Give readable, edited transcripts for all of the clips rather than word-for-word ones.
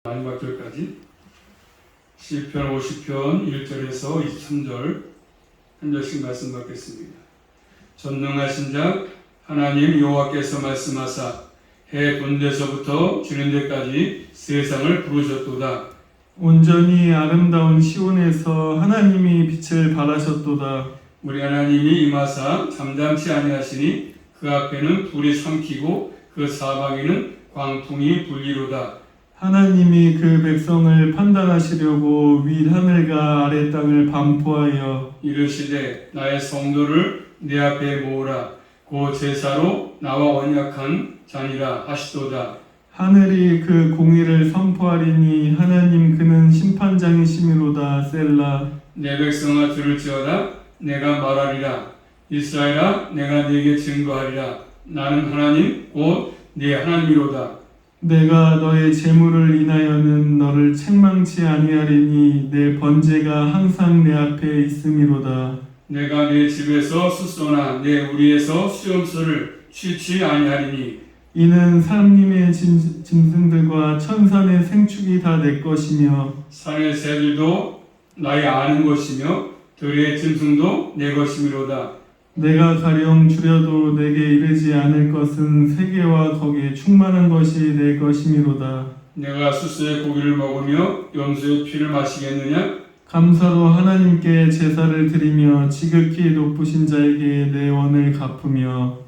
마지막 절까지 시편 50편 1절에서 23절 한 절씩 말씀 받겠습니다. 전능하신 자 하나님 여호와께서 말씀하사 해 돈 데서부터 지는 데까지 세상을 부르셨도다. 온전히 아름다운 시온에서 하나님이 빛을 발하셨도다. 우리 하나님이 임하사 잠잠치 아니하시니 그 앞에는 불이 삼키고 그 사방에는 광풍이 불리로다. 하나님이 그 백성을 판단하시려고 윗하늘과 아래 땅을 반포하여 이르시되 나의 성도를 내 앞에 모으라. 고 제사로 나와 언약한 자니라 하시도다. 하늘이 그 공의를 선포하리니 하나님 그는 심판장이심이로다. 셀라. 내 백성아 들을지어다. 내가 말하리라. 이스라엘아 내가 네게 증거하리라. 나는 하나님 곧 네 하나님이로다. 내가 너의 재물을 인하여는 너를 책망치 아니하리니 내 번제가 항상 내 앞에 있음이로다. 내가 내 집에서 숫소나 내 우리에서 수염소를 취치 아니하리니 이는 사람님의 짐승들과 천산의 생축이 다 내 것이며 산의 새들도 나의 아는 것이며 들의 짐승도 내 것이미로다. 내가 가령 줄여도 내게 이르지 않을 것은 세계와 거기에 충만한 것이 내 것이미로다. 내가 숫소의 고기를 먹으며 염소의 피를 마시겠느냐? 감사로 하나님께 제사를 드리며 지극히 높으신 자에게 내 원을 갚으며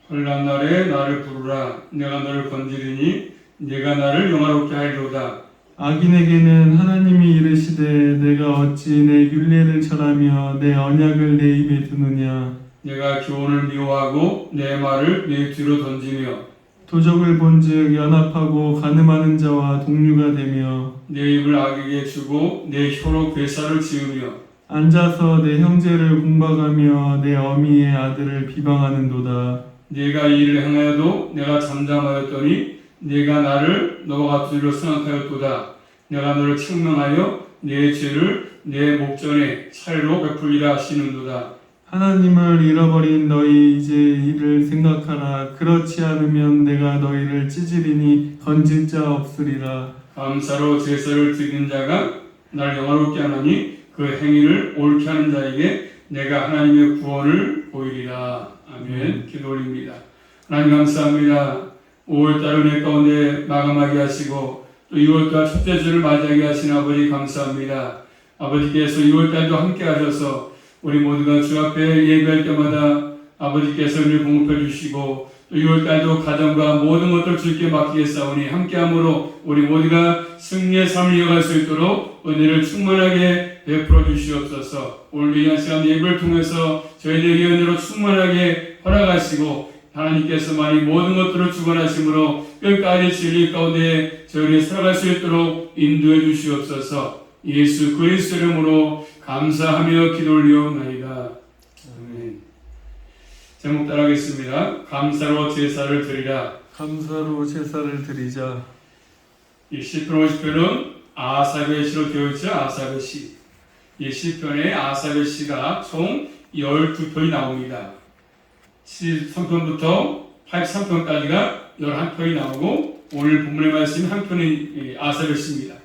환난 날에 나를 부르라. 내가 너를 건지리니 네가 나를 영화롭게 하리로다. 악인에게는 하나님이 이르시되 내가 어찌 내 율례를 절하며 내 언약을 내 입에 두느냐. 내가 교훈을 미워하고 내 말을 내 뒤로 던지며 도적을 본즉 연합하고 간음하는 자와 동류가 되며 내 입을 악에게 주고 내 혀로 괴사를 지으며 앉아서 내 형제를 공박하며 내 어미의 아들을 비방하는도다. 네가 이 일을 행하여도 내가 잠잠하였더니 네가 나를 너와 같은 일로 생각하였도다. 내가 너를 책망하여 내 죄를 내 목전에 차례로 베풀리라 하시는도다. 하나님을 잃어버린 너희 이제 이를 생각하라. 그렇지 않으면 내가 너희를 찢으리니 건질 자 없으리라. 감사로 제사를 드리는 자가 나를 영화롭게 하나니 그 행위를 옳게 하는 자에게 내가 하나님의 구원을 보이리라. 아멘. 기도 올립니다. 하나님 감사합니다. 5월달 은혜 가운데 마감하게 하시고 또 6월달 첫째 주를 맞이하게 하신 아버지 감사합니다. 아버지께서 6월달도 함께 하셔서 우리 모두가 주 앞에 예배할 때마다 아버지께서 은혜를 공급해 주시고 또 6월달도 가정과 모든 것들 주께 맡기겠사오니 함께함으로 우리 모두가 승리의 삶을 이어갈 수 있도록 은혜를 충만하게 베풀어 주시옵소서. 오늘 이 시간 예배를 통해서 저희들에게 은혜로 충만하게 허락하시고 하나님께서만이 모든 것들을 주관하심으로 끝까지 진리 가운데 저희를 살아갈 수 있도록 인도해 주시옵소서. 예수 그리스도 이름으로 감사하며 기도 올리옵나이다. 아멘. 제목 따라하겠습니다. 감사로 제사를 드리라. 감사로 제사를 드리자. 이 시편 50편은 아삽의 시로 되어 있죠. 아삽의 시. 이 시편에 아삽의 시가 총 12편이 나옵니다. 13편부터 83편까지가 11편이 나오고 오늘 본문의 말씀이 한 편이 아삽의 시입니다.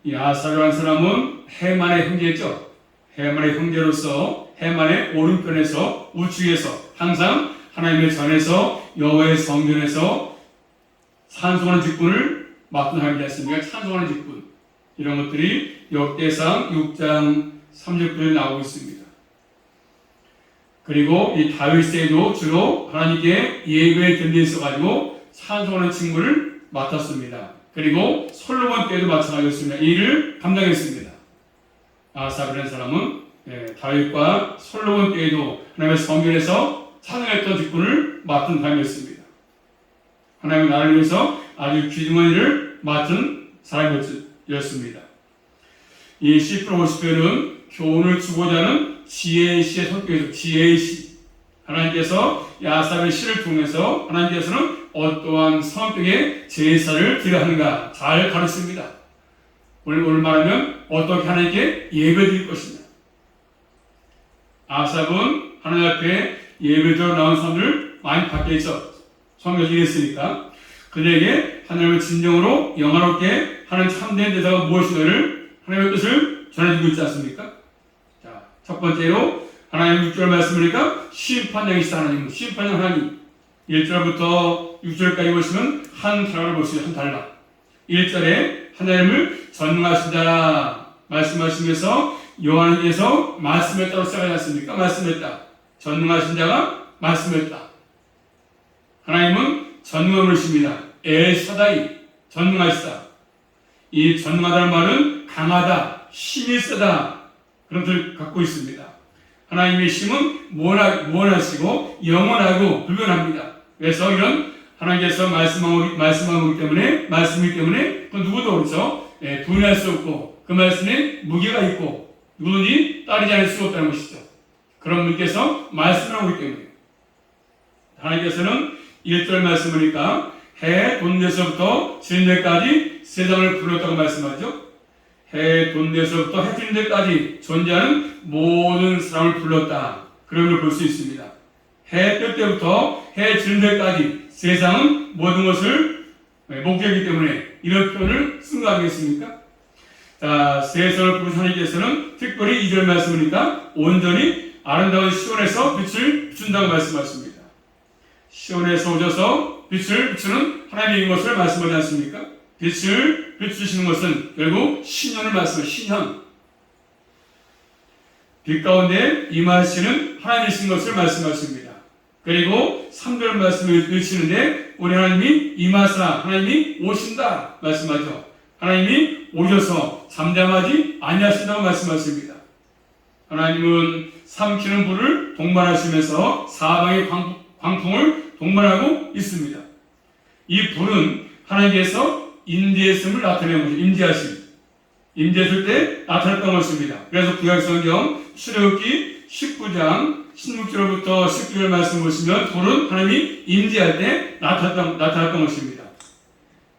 이 아삽이라는 사람은 해만의 형제죠. 해만의 형제로서 해만의 오른편에서 우측에서 항상 하나님의 전에서 여호와의 성전에서 찬송하는 직분을 맡은 사람이지 않습니까? 찬송하는 직분. 이런 것들이 역대상 6장 30절에 나오고 있습니다. 그리고 이 다윗에도 주로 하나님께 예배에 견디어 있어가지고 찬송하는 직분을 맡았습니다. 그리고 솔로몬 때도 마찬가지였습니다. 이 일을 감당했습니다. 아삽이라는 사람은 다윗과 솔로몬 때에도 하나님의 성전에서 찬양했던 직분을 맡은 사람이었습니다. 하나님의 나라를 위해서 아주 귀중한 일을 맡은 사람이었습니다. 이 시편 50편은 교훈을 주고자 하는 지혜의 시의 성격에서 지혜의 시. 하나님께서 이 아삽의 시를 통해서 하나님께서는 어떠한 성격의 제사를 드려야 하는가 잘 가르칩니다. 오늘 말하면 어떻게 하나님께 예배드릴 것이냐. 아삽은 하나님 앞에 예배드려 나온 사람들 많이 밖에 있어. 성경에 이랬으니까 그들에게 하나님을 진정으로 영화롭게 하는 참된 대사가 무엇인가를 하나님의 뜻을 전해주고 있지 않습니까? 자, 첫 번째로 하나님 6절 말씀이니까 심판장이시다 하나님, 심판장 하나님. 1절부터 6절까지 보시면 한 단락을 보시죠. 한 단락. 1절에 하나님을 전능하시다 말씀하시면서 요한에서 말씀했다고 시작하지 않습니까? 말씀했다. 전능하신 자가 말씀했다. 하나님은 전능하십니다. 엘사다이, 전능하시다. 이 전능하다는 말은 강하다, 힘이 세다 그런 뜻을 갖고 있습니다. 하나님의 힘은 무한하시고 영원하고 불변합니다. 그래서 이런 하나님께서 말씀하기 때문에, 말씀이기 때문에 또 누구도 그렇죠. 분할 수 없고 그 말씀에 무게가 있고 누구든지 따르지 않을 수 없다는 것이죠. 그런 분께서 말씀을 하고 있기 때문에 하나님께서는 1절 말씀이니까 해 돋는데서부터 지는 데까지 세상을 불렀다고 말씀하죠. 해 돋는데서부터 해 지는 데까지 존재하는 모든 사람을 불렀다. 그런 걸 볼 수 있습니다. 해 뜰 때부터 해 지는 데까지 세상은 모든 것을 목격하기 때문에 이런 표현을 쓴 거 아니겠습니까? 자, 세상을 부르신 하나님께서는 특별히 2절 말씀이니까 온전히 아름다운 시온에서 빛을 비춘다고 말씀하십니다. 시온에서 오셔서 빛을 비추는 하나님의 것을 말씀하지 않습니까? 빛을 비추시는 것은 결국 신현을 말씀해요. 신현. 빛 가운데 임하시는 하나님이신 것을 말씀하십니다. 그리고 3절 말씀을 읽으시는데 우리 하나님이 임하사 하나님이 오신다 말씀하죠. 하나님이 오셔서 잠잠하지 아니하신다고 말씀하십니다. 하나님은 삼키는 불을 동반하시면서 사방의 광풍을 동반하고 있습니다. 이 불은 하나님께서 임재했음을 나타내는 것이죠. 임재하심. 임재했을 때 나타났던 것입니다. 그래서 구약성경 출애굽기 19장 16절부터 19절 말씀 보시면 불은 하나님이 임재할 때 나타났던 것입니다.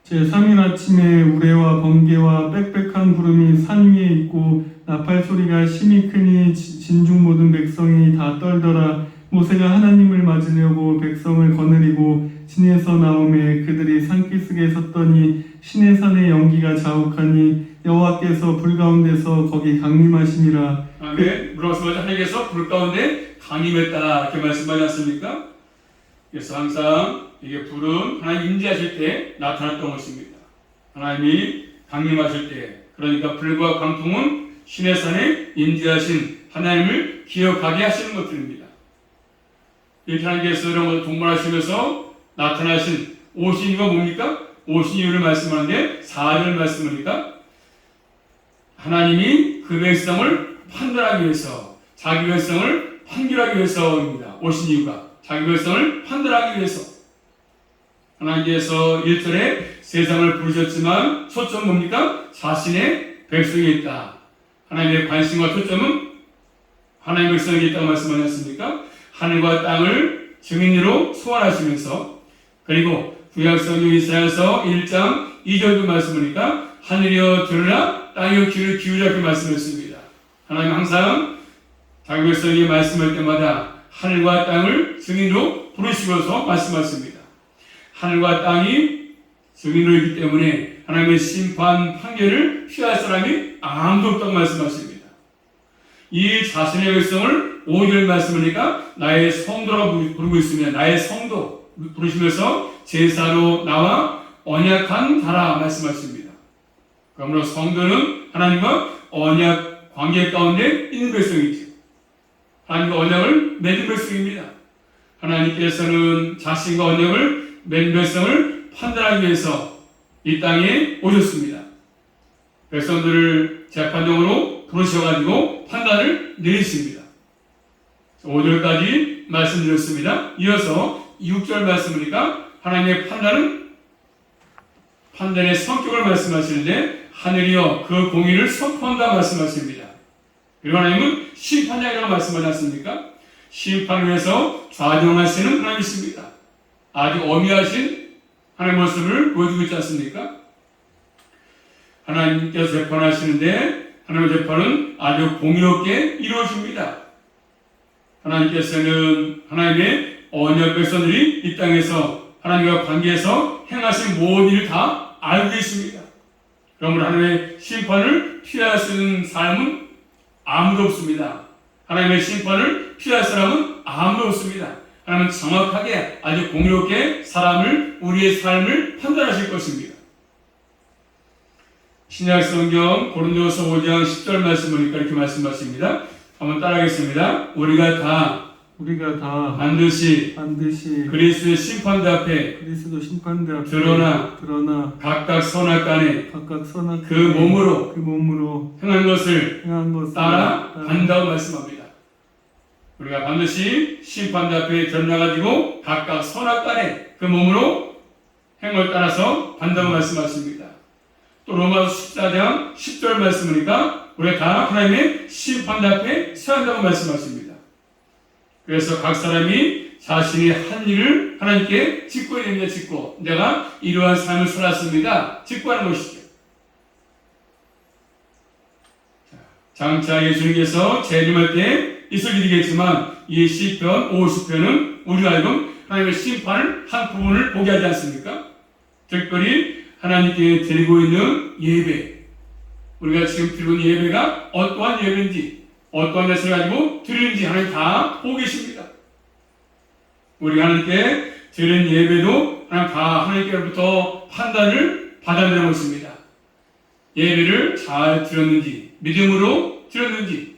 제3일 아침에 우레와 번개와 빽빽한 구름이 산 위에 있고 나팔 소리가 심히 크니 진중 모든 백성이 다 떨더라. 모세가 하나님을 맞으려고 백성을 거느리고 진에서 나오매 그들이 산기슭에 섰더니 시내산의 연기가 자욱하니 여호와께서 불 가운데서 거기 강림하심이라. 아멘. 물어서 하나님께서 불 가운데 강림했다 이렇게 말씀하지 않습니까? 그래서 항상 이게 불은 하나님 임재하실 때 나타났던 것입니다. 하나님이 강림하실 때, 그러니까 불과 광풍은 시내산에 임재하신 하나님을 기억하게 하시는 것들입니다. 이렇게 하나님께서 이런 것을 동반하시면서 나타나신 오신 이유가 뭡니까? 오신 이유를 말씀하는데 4절 말씀하니까 하나님이 그 백성을 판단하기 위해서, 자기 백성을 판결하기 위해서입니다. 오신 이유가 자기 백성을 판단하기 위해서. 하나님께서 1절에 세상을 부르셨지만 초점 뭡니까? 자신의 백성에 있다. 하나님의 관심과 초점은 하나님의 백성에 있다고 말씀하셨습니까? 하늘과 땅을 증인으로 소환하시면서, 그리고 구약성경 이사야서 1장 2절도 말씀하니까 하늘이여 들으라 땅이여 귀를 기울여 이렇게 말씀했습니다. 하나님 항상 자기 백성이 말씀할 때마다 하늘과 땅을 증인으로 부르시면서 말씀하십니다. 하늘과 땅이 증인으로 있기 때문에 하나님의 심판 판결을 피할 사람이 아무도 없다고 말씀하십니다. 이 자신의 백성을 5절 말씀하니까 나의 성도라고 부르고 있습니다. 나의 성도 부르시면서 제사로 나와 언약한 자라 말씀하십니다. 그러므로 성도는 하나님과 언약 관계 가운데 있는 백성이죠. 하나님과 언약을 맺은 백성입니다. 하나님께서는 자신과 언약을 맺은 백성을 판단하기 위해서 이 땅에 오셨습니다. 백성들을 재판정으로 부르셔가지고 판단을 내리십니다. 5절까지 말씀드렸습니다. 이어서 6절 말씀이니까 하나님의 판단의 성격을 말씀하시는데 하늘이여 그 공의를 선포한다 말씀하십니다. 그리고 하나님은 심판장이라고 말씀하지 않습니까? 심판을 위해서 좌정하시는 하나님이십니다. 아주 엄미하신 하나님의 모습을 보여주고 있지 않습니까? 하나님께서 재판하시는데 하나님의 재판은 아주 공의롭게 이루어집니다. 하나님께서는 하나님의 언약 백성들이 이 땅에서 하나님과 관계에서 행하신 모든 일을 다 알고 계십니다. 그러므로 하나님의 심판을 피할 수 있는 삶은 아무도 없습니다. 하나님의 심판을 피할 사람은 아무도 없습니다. 하나님은 정확하게 아주 공의롭게 우리의 삶을 판단하실 것입니다. 신약 성경 고린도서 5장 10절 말씀 보니까 이렇게 말씀하십니다. 한번 따라하겠습니다. 우리가 다 반드시 그리스도의 심판대 앞에 드러나 각각 선악간에 그 몸으로 행한 것을 따라 간다고 말씀합니다. 우리가 반드시 심판대 앞에 드러나가지고 각각 선악간에 그 몸으로 행을 따라서 간다고 말씀하십니다. 또 로마서 14장 10절 말씀이니까 우리가 다 하나님의 심판대 앞에 서야 한다고 말씀하십니다. 그래서 각 사람이 자신이 한 일을 하나님께 짓고야 됩니다. 짓고 내가 이러한 삶을 살았습니다. 짓고 하는 것이죠. 장차 예수님께서 재림할 때 있을 일이겠지만 이 시편 50편은 우리가 알고 하나님의 심판을 한 부분을 보게 하지 않습니까? 특별히 하나님께 드리고 있는 예배, 우리가 지금 드리고 있는 예배가 어떠한 예배인지 어떠한 것을 가지고 드리는지 하나님 다 보고 계십니다. 우리가 하나님께 드리는 예배도 하나님 다 하나님께로부터 판단을 받아내는 것입니다. 예배를 잘 드렸는지, 믿음으로 드렸는지,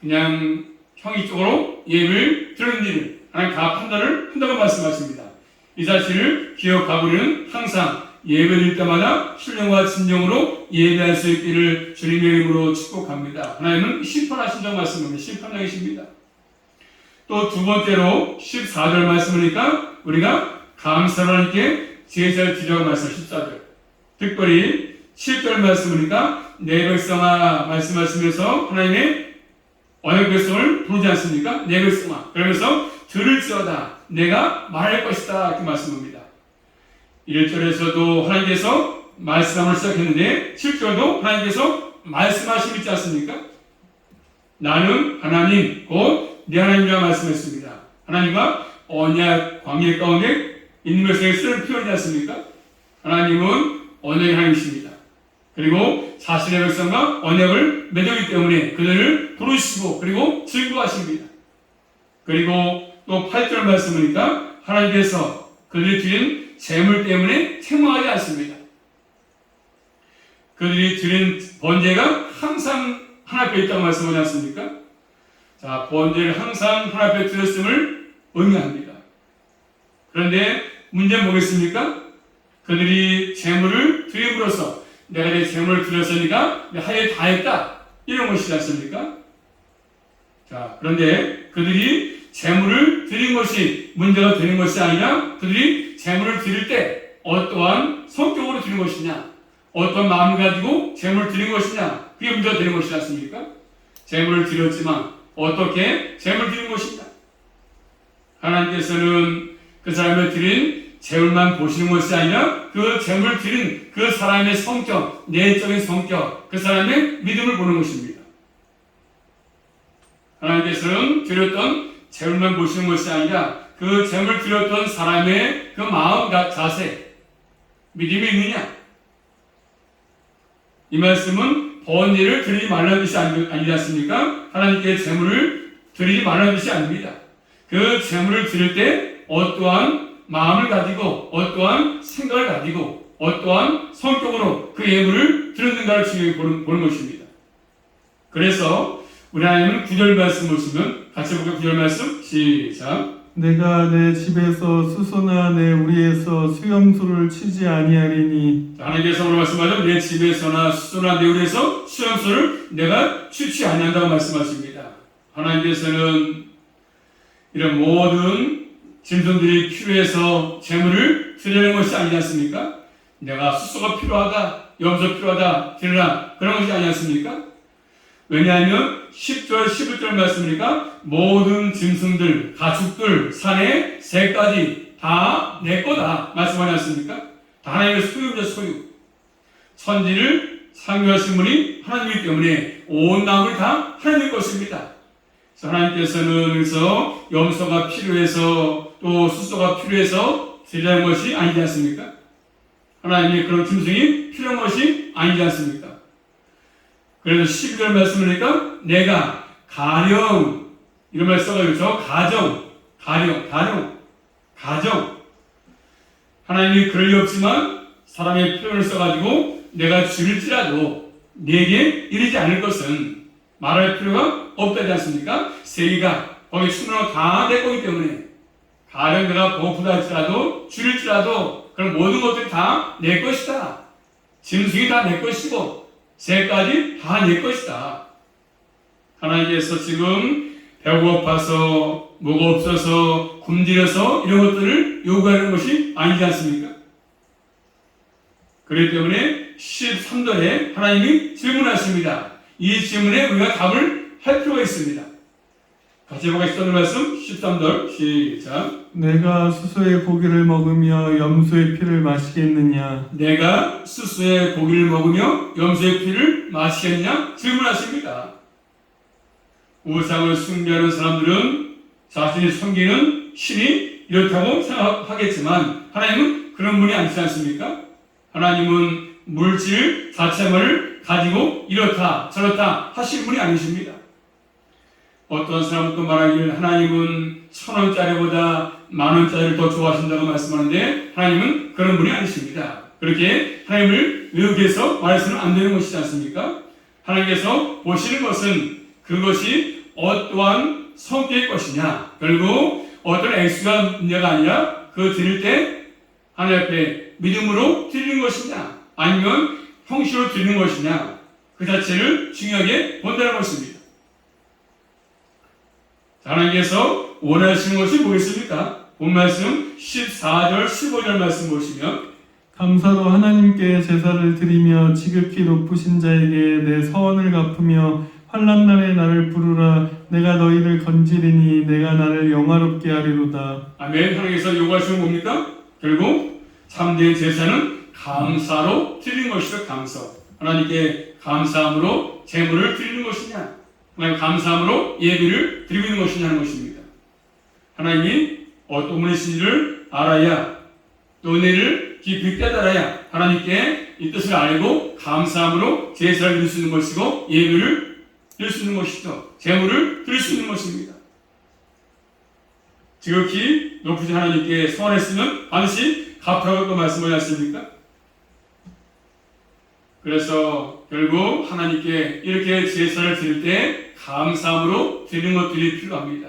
그냥 형식적으로 예배를 드렸는지를 하나님 다 판단을 한다고 말씀하십니다. 이 사실을 기억하고 우리는 항상 예배드릴 때마다 신령과 진정으로 예배할 수 있기를 주님의 이름으로 축복합니다. 하나님은 심판하신다고 말씀합니다. 심판장이십니다. 또 두 번째로 14절 말씀이니까 우리가 감사로 하나님께 제사를 드리라고 말씀하십니다. 14절. 특별히 7절 말씀이니까 내 백성아 말씀하시면서 하나님의 언약 백성을 부르지 않습니까? 내 백성아. 그러면서 들을지어다 내가 말할 것이다 이렇게 말씀합니다. 1절에서도 하나님께서 말씀함을 시작했는데 7절도 하나님께서 말씀하시고 있지 않습니까? 나는 하나님 곧 내 하나님이라 말씀했습니다. 하나님과 언약 관계 가운데 있는 것에 쓰는 표현이지 않습니까? 하나님은 언약의 하나님이십니다. 그리고 자신의 백성과 언약을 맺었기 때문에 그들을 부르시고 그리고 증거하십니다. 그리고 또 8절 말씀이니까 하나님께서 그들이 드린 재물 때문에 책망하지 않습니다. 그들이 드린 번제가 항상 하나님께 있다고 말씀하지 않습니까? 자, 번제를 항상 하나님께 드렸음을 의미합니다. 그런데 문제는 뭐겠습니까? 그들이 재물을 드림으로써 내가 내 재물을 드렸으니까 내 할 일 다 했다 이런 것이지 않습니까? 자, 그런데 그들이 재물을 드린 것이 문제가 되는 것이 아니라 그들이 재물을 드릴 때 어떠한 성격으로 드린 것이냐, 어떤 마음을 가지고 재물을 드린 것이냐, 그게 문제가 되는 것이지 않습니까? 재물을 드렸지만 어떻게 재물을 드린 것이냐? 하나님께서는 그 사람을 드린 재물만 보시는 것이 아니라 그 재물을 드린 그 사람의 성격, 내적인 성격, 그 사람의 믿음을 보는 것입니다. 하나님께서는 드렸던 재물만 보시는 것이 아니라 그 재물을 드렸던 사람의 그 마음, 자세, 믿음이 있느냐? 이 말씀은 번제를 드리지 말라는 뜻이 아니지 않습니까? 하나님께 재물을 드리지 말라는 뜻이 아닙니다. 그 재물을 드릴 때 어떠한 마음을 가지고 어떠한 생각을 가지고 어떠한 성격으로 그 예물을 드렸는가를 중요히 보는 것입니다. 그래서 우리 하나님은 9절 말씀 보시면 같이 볼까요? 9절 말씀 시작. 내가 내 집에서 수소나 내 우리에서 수염소를 치지 아니하리니. 하나님께서 오늘 말씀하죠. 내 집에서나 수소나 내 우리에서 수염소를 내가 취치 아니한다고 말씀하십니다. 하나님께서는 이런 모든 짐승들이 필요해서 재물을 드리는 것이 아니지 않습니까? 내가 수소가 필요하다, 염소 필요하다, 드리라 그런 것이 아니지 않습니까? 왜냐하면 10절, 11절 말씀이니까 모든 짐승들, 가축들, 산의 새까지 다 내 거다 말씀하지 않습니까? 다 하나님의 소유입니다, 소유. 천지를 창조하신 분이 하나님이기 때문에 온 나무를 다 하나님의 것입니다. 그래서 하나님께서는 그래서 염소가 필요해서 또 수소가 필요해서 드리는 것이 아니지 않습니까? 하나님의 그런 짐승이 필요한 것이 아니지 않습니까? 그래서 12절 말씀을 하니까 내가 가령 이런 말 써가지고 저 가령 하나님이 그럴 리 없지만 사람의 표현을 써가지고 내가 줄일지라도 내게 이르지 않을 것은 말할 필요가 없다지 않습니까? 세기가 거기 충분하고 다 내 거기 때문에 가령 내가 배고프다 할지라도 줄일지라도 그런 모든 것들이 다 내 것이다. 짐승이 다 내 것이고 새까지 다 내 것이다. 하나님께서 지금 배고파서 뭐가 없어서 굶주려서 이런 것들을 요구하는 것이 아니지 않습니까? 그렇기 때문에 13절에 하나님이 질문하십니다. 이 질문에 우리가 답을 할 필요가 있습니다. 같이 보겠습니다. 말씀 13절 시작. 내가 수소의 고기를 먹으며 염소의 피를 마시겠느냐? 내가 수수의 고기를 먹으며 염소의 피를 마시겠냐? 질문하십니다. 우상을 숭배하는 사람들은 자신이 섬기는 신이 이렇다고 생각하겠지만 하나님은 그런 분이 아니지 않습니까? 하나님은 물질 자체만을 가지고 이렇다 저렇다 하실 분이 아니십니다. 어떤 사람은 또 말하기를 하나님은 1,000원짜리보다 10,000원짜리를 더 좋아하신다고 말씀하는데 하나님은 그런 분이 아니십니다. 그렇게 하나님을 의혹해서 말해서는 안 되는 것이지 않습니까? 하나님께서 보시는 것은 그것이 어떠한 성격일 것이냐, 결국 어떤 액수가 문제가 아니라 그 드릴 때 하나님 앞에 믿음으로 드리는 것이냐 아니면 형식으로 드리는 것이냐 그 자체를 중요하게 본다는 것입니다. 하나님께서 원하시는 것이 뭐겠습니까? 본 말씀 14절 15절 말씀 보시면 감사로 하나님께 제사를 드리며 지극히 높으신 자에게 내 서원을 갚으며 환난 날에 나를 부르라. 내가 너희를 건지리니 내가 나를 영화롭게 하리로다. 아멘. 하나님께서 요구하시는 뭡니까? 결국 참된 제사는 감사로 드리는 것이다. 감사. 하나님께 감사함으로 제물을 드리는 것이냐, 하나님 감사함으로 예배를 드리고 있는 것이냐는 것입니다. 하나님이 어떤 분이신지를 알아야 또 은혜를 깊이 깨달아야 하나님께 이 뜻을 알고 감사함으로 제사를 드릴 수 있는 것이고 예배를 드릴 수 있는 것이죠. 제물을 드릴 수 있는 것입니다. 지극히 높으신 하나님께 소원했으면 반드시 갚으라고 또 말씀을 하십니까? 그래서 결국 하나님께 이렇게 제사를 드릴 때 감사함으로 드리는 것들이 필요합니다.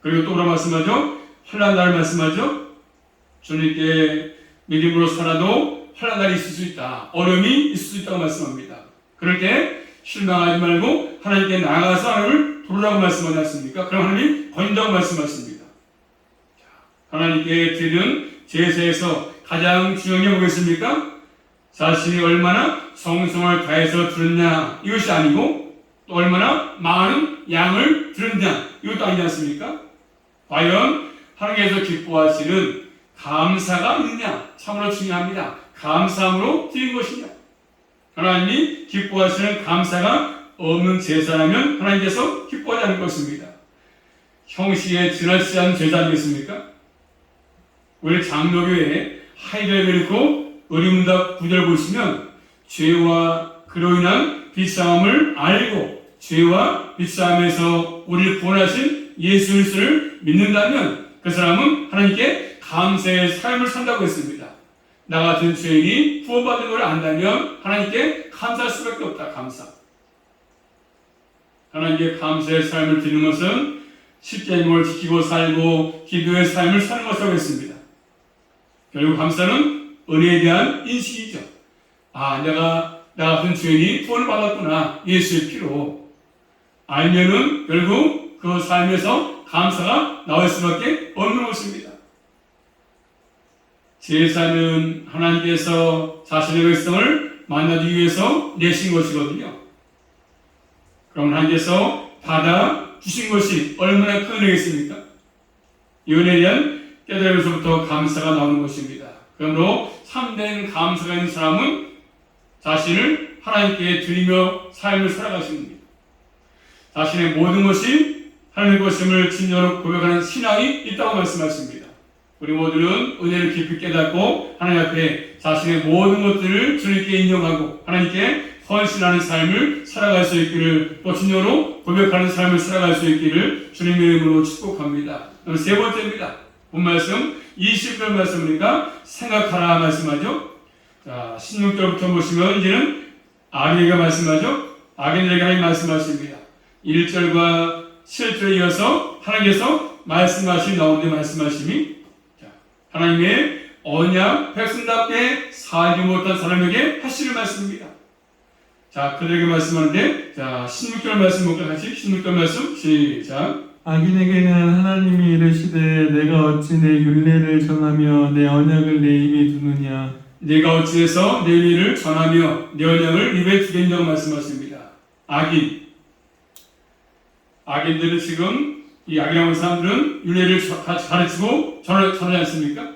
그리고 또 뭐라 말씀하죠? 환난 날 말씀하죠? 주님께 믿음으로 살아도 환난 날이 있을 수 있다. 어려움이 있을 수 있다고 말씀합니다. 그럴 때 실망하지 말고 하나님께 나아가서 하나님을 부르라고 말씀하지 않습니까? 그럼 하나님 건진다고 말씀하십니다. 하나님께 드리는 제사에서 가장 중요한 게 뭐겠습니까? 자신이 얼마나 성성을 다해서 드렸냐 이것이 아니고 또 얼마나 많은 양을 드렸냐 이것도 아니지 않습니까? 과연 하나님께서 기뻐하시는 감사가 있느냐 참으로 중요합니다. 감사함으로 드린 것이냐. 하나님이 기뻐하시는 감사가 없는 제사라면 하나님께서 기뻐하지 않을 것입니다. 형식에 지나치지 않은 제사 아니겠습니까? 우리 장로교회 하이델베르크 의리문답 9절 보시면 죄와 그로 인한 비참함을 알고 죄와 비참함에서 우리를 구원하신 예수 그리스도를 믿는다면 그 사람은 하나님께 감사의 삶을 산다고 했습니다. 나 같은 죄인이 구원받은 것을 안다면 하나님께 감사할 수밖에 없다. 감사. 하나님께 감사의 삶을 드리는 것은 십계명을 지키고 살고 기도의 삶을 사는 것이라고 했습니다. 결국 감사는 은혜에 대한 인식이죠. 아, 나 같은 죄인이 구원을 받았구나. 예수의 피로. 알면은 결국 그 삶에서 감사가 나올 수밖에 없는 것입니다. 제사는 하나님께서 자신의 백성을 만나기 위해서 내신 것이거든요. 그럼 하나님께서 받아 주신 것이 얼마나 큰 은혜겠습니까? 이 은혜에 대한 깨달음에서부터 감사가 나오는 것입니다. 그러므로 참된 감사가 있는 사람은 자신을 하나님께 드리며 삶을 살아가시는 겁니다. 자신의 모든 것이 하나님의 것임을 진정으로 고백하는 신앙이 있다고 말씀하십니다. 우리 모두는 은혜를 깊이 깨닫고 하나님 앞에 자신의 모든 것들을 주님께 인정하고 하나님께 헌신하는 삶을 살아갈 수 있기를, 또 진정으로 고백하는 삶을 살아갈 수 있기를 주님의 이름으로 축복합니다. 그럼 세 번째입니다. 본 말씀 20절 말씀이니까 생각하라 말씀하죠. 자, 16절부터 보시면 이제는 아기가 말씀하죠. 아기들에게 하나님 말씀하십니다. 1절과 7절에 이어서 하나님께서 말씀하신 가운데 말씀하심이, 자, 하나님의 언약 백성답게 살지 못한 사람에게 하시는 말씀입니다. 자, 그들에게 말씀하는데, 자, 16절 말씀 볼까요? 같이 16절 말씀 시작. 악인에게는 하나님이 이르시되 내가 어찌 내 율례를 전하며 내 언약을 내 입에 두느냐. 내가 어찌해서 내 율례를 전하며 내 언약을 입에 두겠냐고 말씀하십니다. 악인들은 지금 이 악이라는 사람들은 율례를 가르치고 전하지 않습니까?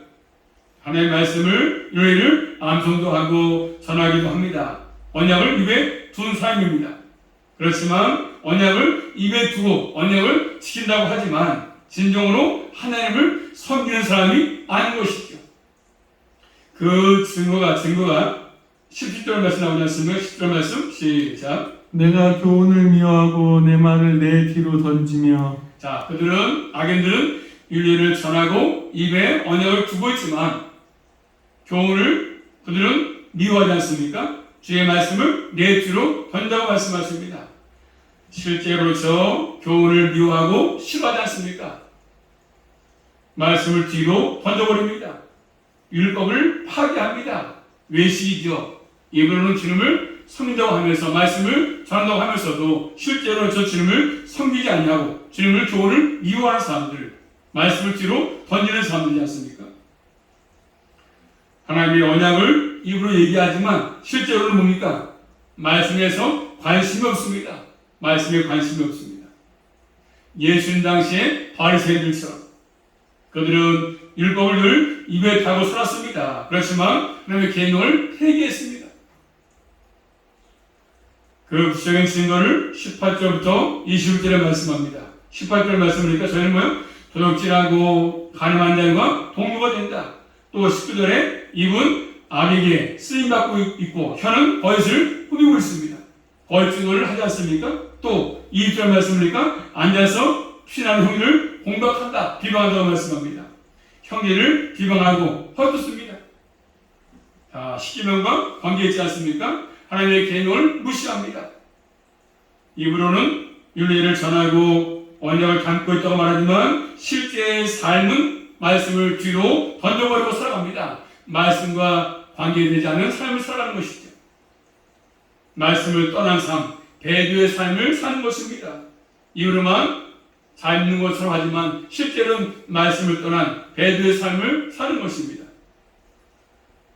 하나님의 말씀을, 율례를 암송도 하고 전하기도 합니다. 언약을 입에 둔 사람입니다. 그렇지만 언약을 입에 두고 언약을 지킨다고 하지만 진정으로 하나님을 섬기는 사람이 아닌 것이죠. 그 증거가 17절 말씀 나오지 않습니까? 10절 말씀 시작. 내가 교훈을 미워하고 내 말을 내 뒤로 던지며. 자, 악인들은 율례를 전하고 입에 언약을 두고 있지만 교훈을 그들은 미워하지 않습니까? 주의 말씀을 내 뒤로 던진다고 말씀하십니다. 실제로 저 교훈을 미워하고 싫어하지 않습니까? 말씀을 뒤로 던져버립니다. 율법을 파괴합니다. 외식이죠. 입으로는 주님을 섬긴다고 하면서 말씀을 전한다고 하면서도 실제로 저 주님을 섬기지 않냐고 주님을 교훈을 미워하는 사람들, 말씀을 뒤로 던지는 사람들이지 않습니까? 하나님의 언약을 입으로 얘기하지만 실제로는 뭡니까? 말씀에서 관심이 없습니다. 말씀에 관심이 없습니다. 예수님 당시에 바리새인들처럼 그들은 율법을 늘 입에 타고 살았습니다. 그렇지만 하나님의 계명을 폐기했습니다. 그 구체적인 증거를 18절부터 21절에 말씀합니다. 18절 말씀이니까 저희는 뭐요? 도둑질하고 가늠한 자들과 동료가 된다. 또 19절에 입은 악에게 쓰임받고 있고 혀는 거짓을 꾸미고 있습니다. 거짓 증거를 하지 않습니까? 또 20절 말씀이니까 앉아서 피나는 형제를 공박한다, 비방한다고 말씀합니다. 형제를 비방하고 헛웃습니다. 자, 십계명과 관계있지 않습니까? 하나님의 계명을 무시합니다. 입으로는 율례를 전하고 언약을 담고 있다고 말하지만 실제의 삶은 말씀을 뒤로 던져버리고 살아갑니다. 말씀과 관계되지 않은 삶을 살아가는 것이죠. 말씀을 떠난 삶, 배교의 삶을 사는 것입니다. 이유로만 잘 있는 것처럼 하지만 실제로는 말씀을 떠난 배교의 삶을 사는 것입니다.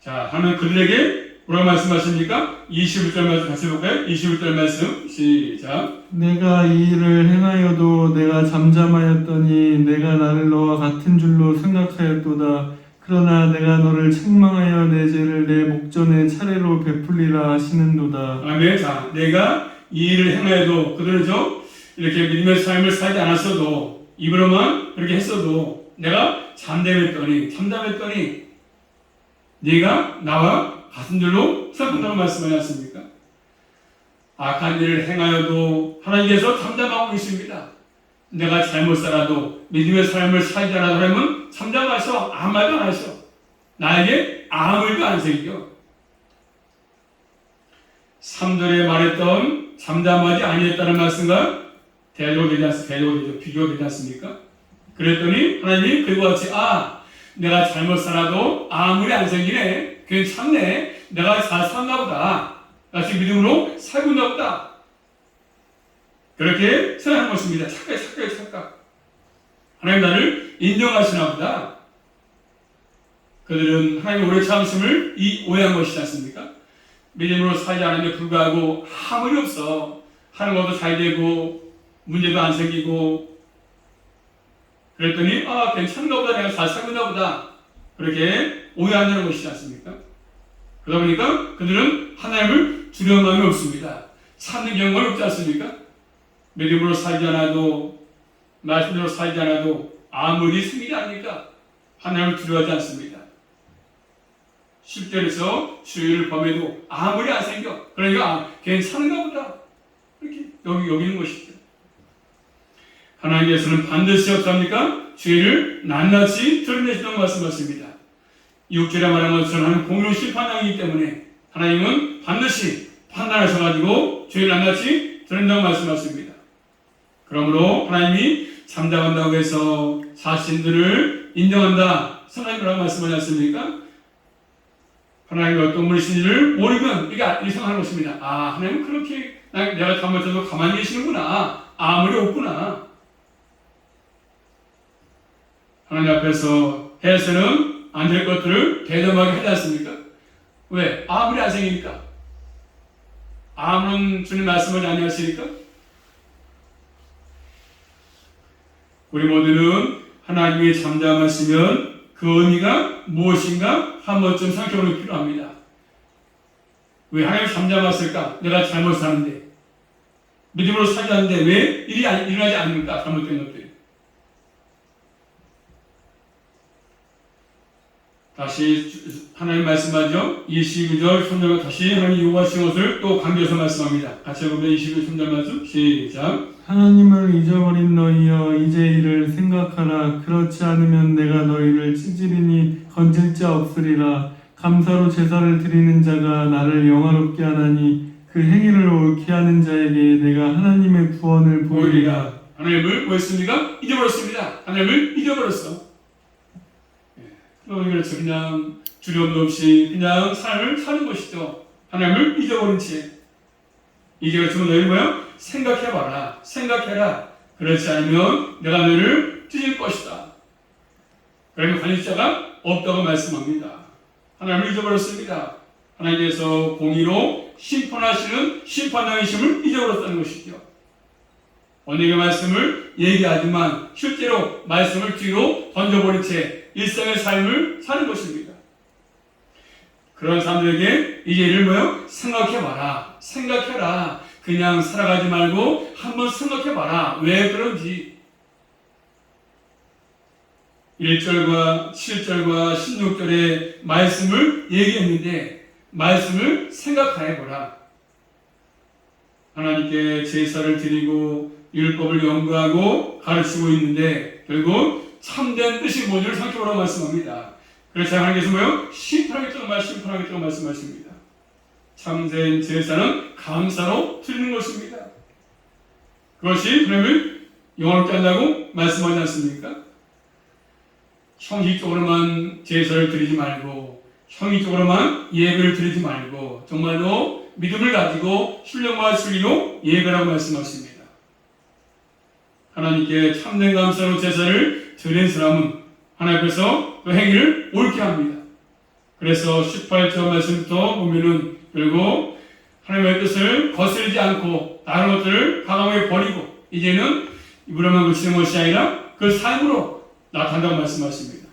자, 하나님 그들에게 뭐라고 말씀하십니까? 21절 말씀 같이 볼까요? 21절 말씀 시작. 내가 이 일을 행하여도 내가 잠잠하였더니 내가 나를 너와 같은 줄로 생각하였도다. 그러나 내가 너를 책망하여 내 죄를 내 목전에 차례로 베풀리라 하시는도다. 아멘. 자, 내가 이 일을 행하여도 그들은요 이렇게 믿음의 삶을 살지 않았어도 입으로만 그렇게 했어도 내가 잠잠했더니 네가 나와 같은 줄로 생각한다고 말씀하지 않습니까? 악한 일을 행하여도 하나님께서 잠잠하고 계십니다. 내가 잘못 살아도 믿음의 삶을 살지 않아도 하나님은 잠잠하셔. 아무 말도 안 하셔. 나에게 아무 일도 안 생겨. 3절에 말했던 잠잠하지 아니했다는 말씀과 비교가 되지 않습니까? 그랬더니 하나님이 그리고 같이 내가 잘못 살아도 아무 일이 안 생기네. 괜찮네. 내가 잘 샀나 보다. 나 지금 믿음으로 살고 있나 보다. 그렇게 생각하는 것입니다. 착각. 하나님 나를 인정하시나 보다. 그들은 하나님의 오래 참으심을 오해한 것이지 않습니까? 믿음으로 살지 않음에 불구하고 아무 일 없어. 하는 것도 잘 되고 문제도 안 생기고 그랬더니 괜찮나 보다. 내가 잘 살고 있나 보다. 그렇게 오해한다는 것이지 않습니까? 그러다 보니까 그들은 하나님을 두려운 마음이 없습니다. 찾는 경험이 없지 않습니까? 믿음으로 살지 않아도 말씀대로 살지 않아도 아무 일이 생기지 않으니까 하나님을 두려워하지 않습니다. 10절에서 주의를 범해도 아무리 안 생겨. 그러니까 괜찮은가 보다. 이렇게 여기는 것이죠. 하나님께서는 반드시 어떻습니까? 죄를 낱낱이 드러내시는 말씀하십니다. 6절에 말한 것처럼 하나님 공의로운 심판장이기 때문에 하나님은 반드시 판단하셔가지고 죄를 낱낱이 드러낸다고 말씀하십니다. 그러므로 하나님이 잠잠한다고 해서 자신들을 인정한다. 하나님이라고 말씀하지 않습니까? 하나님이 어떤 분이신지를 모르면 이게 이상한 것입니다. 아, 하나님은 그렇게 내가 잘못해도 가만히 계시는구나. 아무리 없구나. 하나님 앞에서 해서는 안 될 것들을 대담하게 하지 않습니까? 왜? 아무리 안 생기니까. 아무런 주님 말씀을 안 하시니까. 우리 모두는 하나님이 잠잠하시면 그 의미가 무엇인가 한 번쯤 생각해보는 필요합니다. 왜 하나님이 잠잠하실까? 내가 잘못 사는데, 믿음으로 살지 않는데 왜 일이 일어나지 않는가? 잘못된 것들이. 다시 하나님 말씀하죠. 22절 3절 다시 하나님 요구하신 것을 또 강조해서 말씀합니다. 같이 보면 22절 3절 말씀 시작. 하나님을 잊어버린 너희여 이제 이를 생각하라. 그렇지 않으면 내가 너희를 찌질이니 건질 자 없으리라. 감사로 제사를 드리는 자가 나를 영화롭게 하나니 그 행위를 옳게 하는 자에게 내가 하나님의 구원을 보이리라. 하나님을 뭐 했습니까? 잊어버렸습니다. 하나님을 잊어버렸어. 그렇죠. 그냥 두려움도 없이 그냥 삶을 사는 것이죠. 하나님을 잊어버린 채. 이게 그렇지만 너희 뭐야? 생각해봐라. 생각해라. 그렇지 않으면 내가 너를 찢을 것이다. 그러면 관리 자가 없다고 말씀합니다. 하나님을 잊어버렸습니다. 하나님께서 공의로 심판하시는 심판당이심을 잊어버렸다는 것이죠. 오늘의 말씀을 얘기하지만 실제로 말씀을 뒤로 던져버린 채 일상의 삶을 사는 것입니다. 그런 사람들에게 이제 이를 뭐요? 생각해봐라. 생각해라. 그냥 살아가지 말고 한번 생각해봐라. 왜 그런지. 1절과 7절과 16절의 말씀을 얘기했는데 말씀을 생각해보라. 하나님께 제사를 드리고 율법을 연구하고 가르치고 있는데 결국 참된 뜻이 뭔지를 생각해보라고 말씀합니다. 그래서 하나님께서 뭐요? 심판하겠다고 말씀하십니다. 참된 제사는 감사로 드리는 것입니다. 그것이 하나님을 영원롭게 한다고 말씀하지 않습니까? 형식적으로만 제사를 드리지 말고 형식적으로만 예배를 드리지 말고 정말로 믿음을 가지고 신령과 진리로 예배라고 말씀하십니다. 하나님께 참된 감사로 제사를 드린 사람은 하나님 앞에서 그 행위를 옳게 합니다. 그래서 18절 말씀부터 보면은 결국 하나님의 뜻을 거스르지 않고 다른 것들을 과감하게 버리고 이제는 입으로만 그치는 것이 아니라 그 삶으로 나타난다고 말씀하십니다.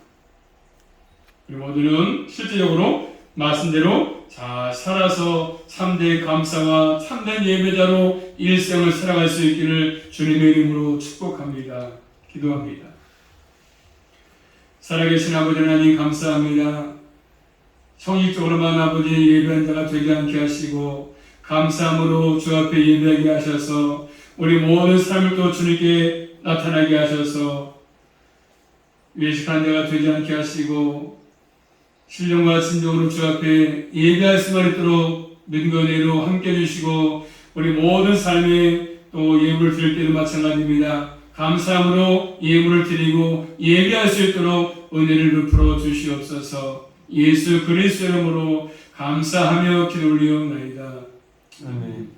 우리 모두는 실제적으로 말씀대로 잘 살아서 참된 감사와 참된 예배자로 일생을 살아갈 수 있기를 주님의 이름으로 축복합니다. 기도합니다. 살아계신 아버지 하나님 감사합니다. 형식적으로만 아버지 예배한 자가 되지 않게 하시고 감사함으로 주 앞에 예배하게 하셔서 우리 모든 삶을 또 주님께 나타나게 하셔서 외식한 자가 되지 않게 하시고 신령과 진정으로 주 앞에 예배할 수만 있도록 믿음과 은혜로 함께 해주시고 우리 모든 삶에 또 예물을 드릴 때도 마찬가지입니다. 감사함으로 예물을 드리고 예배할 수 있도록 은혜를 베풀어 주시옵소서. 예수 그리스도 이름으로 감사하며 기도 올리옵나이다. 아멘.